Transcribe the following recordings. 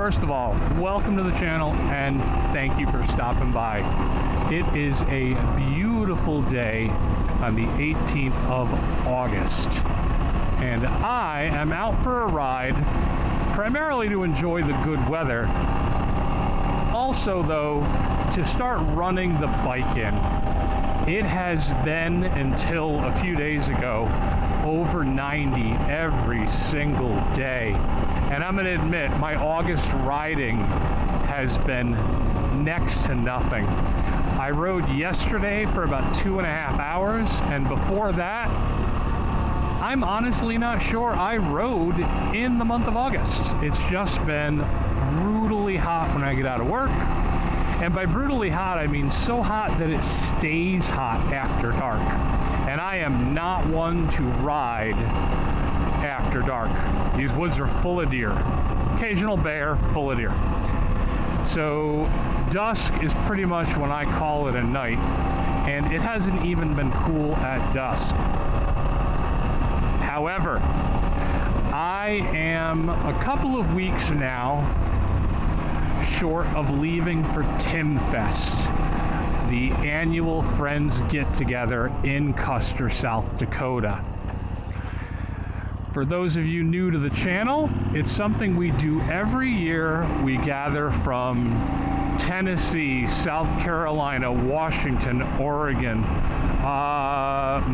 First of all, welcome to the channel and thank you for stopping by. It is a beautiful day on the 18th of August, and I am out for a ride primarily to enjoy the good weather. Also, though, to start running the bike in. It has been, until a few days ago, over 90 every single day. And I'm going to admit, my August riding has been next to nothing. I rode yesterday for about 2.5 hours, and before that, I'm honestly not sure I rode in the month of August. It's just been brutally hot when I get out of work. And by brutally hot, I mean so hot that it stays hot after dark. And I am not one to ride after dark. These woods are full of deer. Occasional bear, full of deer. So dusk is pretty much when I call it a night. And it hasn't even been cool at dusk. However, I am a couple of weeks now short of leaving for Tim Fest, the annual Friends get-together in Custer, South Dakota. For those of you new to the channel, it's something we do every year. We gather from Tennessee, South Carolina, Washington, Oregon,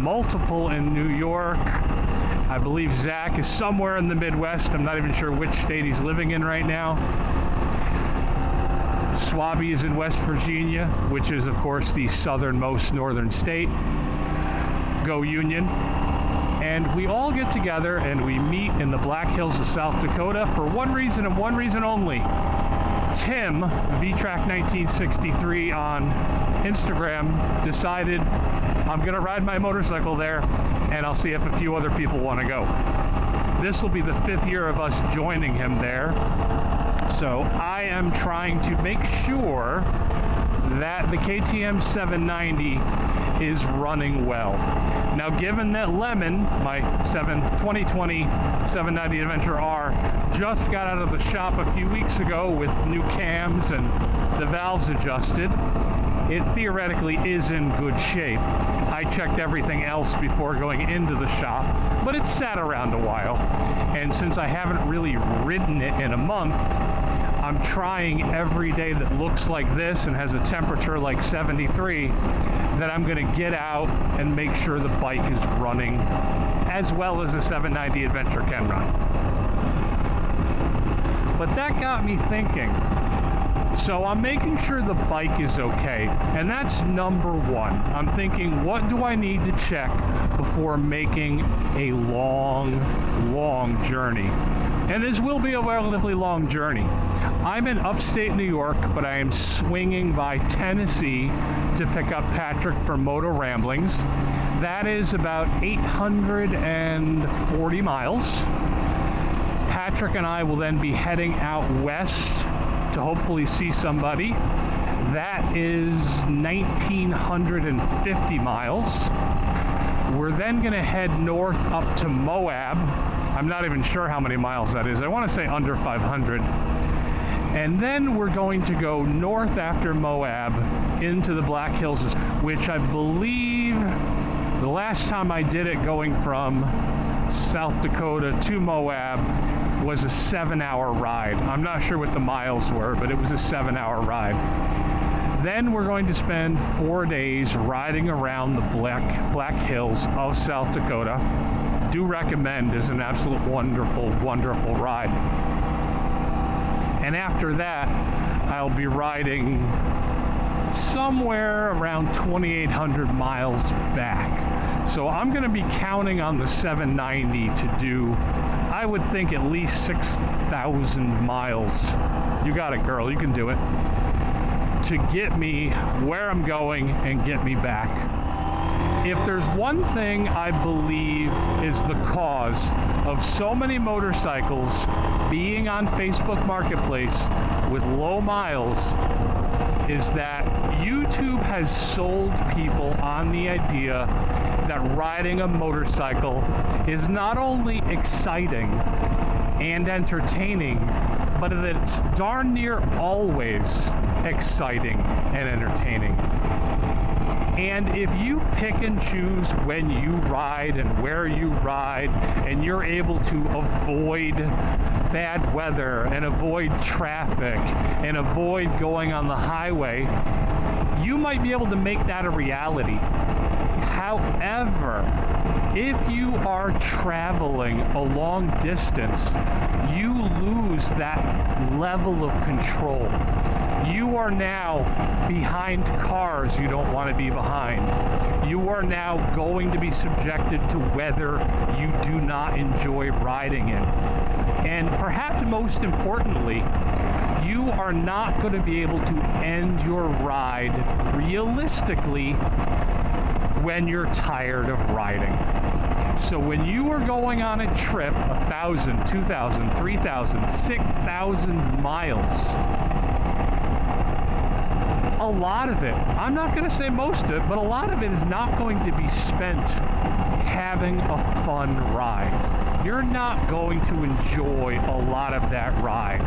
multiple in New York. I believe Zach is somewhere in the Midwest. I'm not even sure which state he's living in right now. Swabby is in West Virginia, which is, of course, the southernmost northern state. Go Union. And we all get together and we meet in the Black Hills of South Dakota for one reason and one reason only. Tim, VTrack 1963 on Instagram, decided I'm going to ride my motorcycle there, and I'll see if a few other people want to go. This will be the 5th year of us joining him there. So I am trying to make sure that the KTM 790 is running well. Now, given that Lemon, my 2020 790 Adventure R, just got out of the shop a few weeks ago with new cams and the valves adjusted, it theoretically is in good shape. I checked everything else before going into the shop, but it's sat around a while. And since I haven't really ridden it in a month, I'm trying every day that looks like this and has a temperature like 73 that I'm going to get out and make sure the bike is running as well as a 790 Adventure can run. But that got me thinking. So I'm making sure the bike is okay, and that's number one. I'm thinking, what do I need to check before making a long journey? And this will be a relatively long journey. I'm in upstate New York, but I am swinging by Tennessee to pick up Patrick for Moto Ramblings. That is about 840 miles. Patrick and I will then be heading out west to hopefully see somebody. That is 1,950 miles. We're then going to head north up to Moab. I'm not even sure how many miles that is. I want to say under 500. And then we're going to go north after Moab into the Black Hills, which I believe the last time I did it going from South Dakota to Moab was a 7-hour ride. I'm not sure what the miles were, but it was a 7-hour ride. Then we're going to spend 4 days riding around the Black Hills of South Dakota. Do recommend, is an absolute wonderful ride. And after that, I'll be riding somewhere around 2,800 miles back. So I'm going to be counting on the 790 to do, I would think, at least 6,000 miles. You got it, girl. You can do it. To get me where I'm going and get me back. If there's one thing I believe is the cause of so many motorcycles being on Facebook Marketplace with low miles, is that YouTube has sold people on the idea that riding a motorcycle is not only exciting and entertaining, but it's darn near always exciting and entertaining. And if you pick and choose when you ride and where you ride, and you're able to avoid bad weather and avoid traffic and avoid going on the highway, you might be able to make that a reality. However, if you are traveling a long distance, you lose that level of control. You are now behind cars you don't want to be behind. You are now going to be subjected to weather you do not enjoy riding in. And perhaps most importantly, you are not going to be able to end your ride realistically when you're tired of riding. So when you are going on a trip 1,000, 2,000, 3,000, 6,000 miles, a lot of it, I'm not going to say most of it, but a lot of it is not going to be spent having a fun ride. You're not going to enjoy a lot of that ride.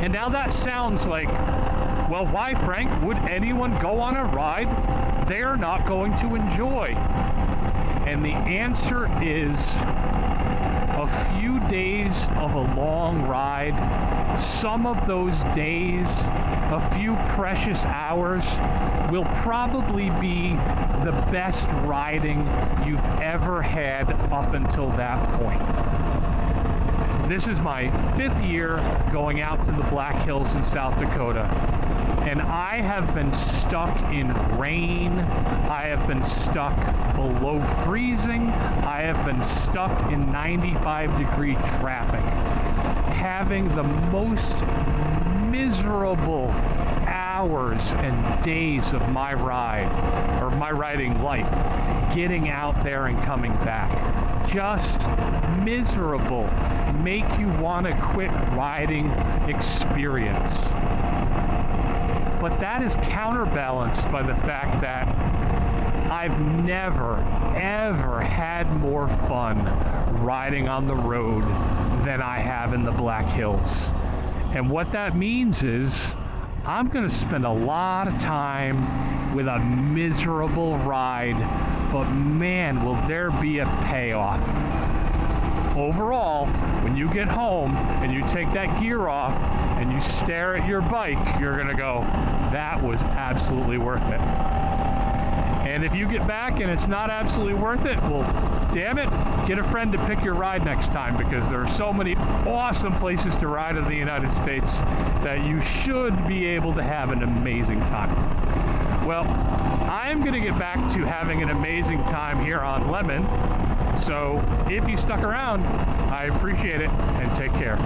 And now that sounds like, well, why, Frank, would anyone go on a ride they're not going to enjoy? And the answer is a few days of a long ride, some of those days, a few precious hours, will probably be the best riding you've ever had up until that point. This is my 5th year going out to the Black Hills in South Dakota, and I have been stuck in rain, I have been stuck below freezing, I have been stuck in 95-degree traffic, having the most miserable hours and days of my ride, or my riding life, getting out there and coming back. Just miserable, make you want to quit riding experience. But that is counterbalanced by the fact that I've never, ever had more fun riding on the road than I have in the Black Hills. And what that means is I'm going to spend a lot of time with a miserable ride, but man, will there be a payoff. Overall, when you get home and you take that gear off and you stare at your bike, you're going to go, that was absolutely worth it. And if you get back and it's not absolutely worth it, well, damn it, get a friend to pick your ride next time, because there are so many awesome places to ride in the United States that you should be able to have an amazing time. Well, I'm going to get back to having an amazing time here on Lemon. So if you stuck around, I appreciate it, and take care.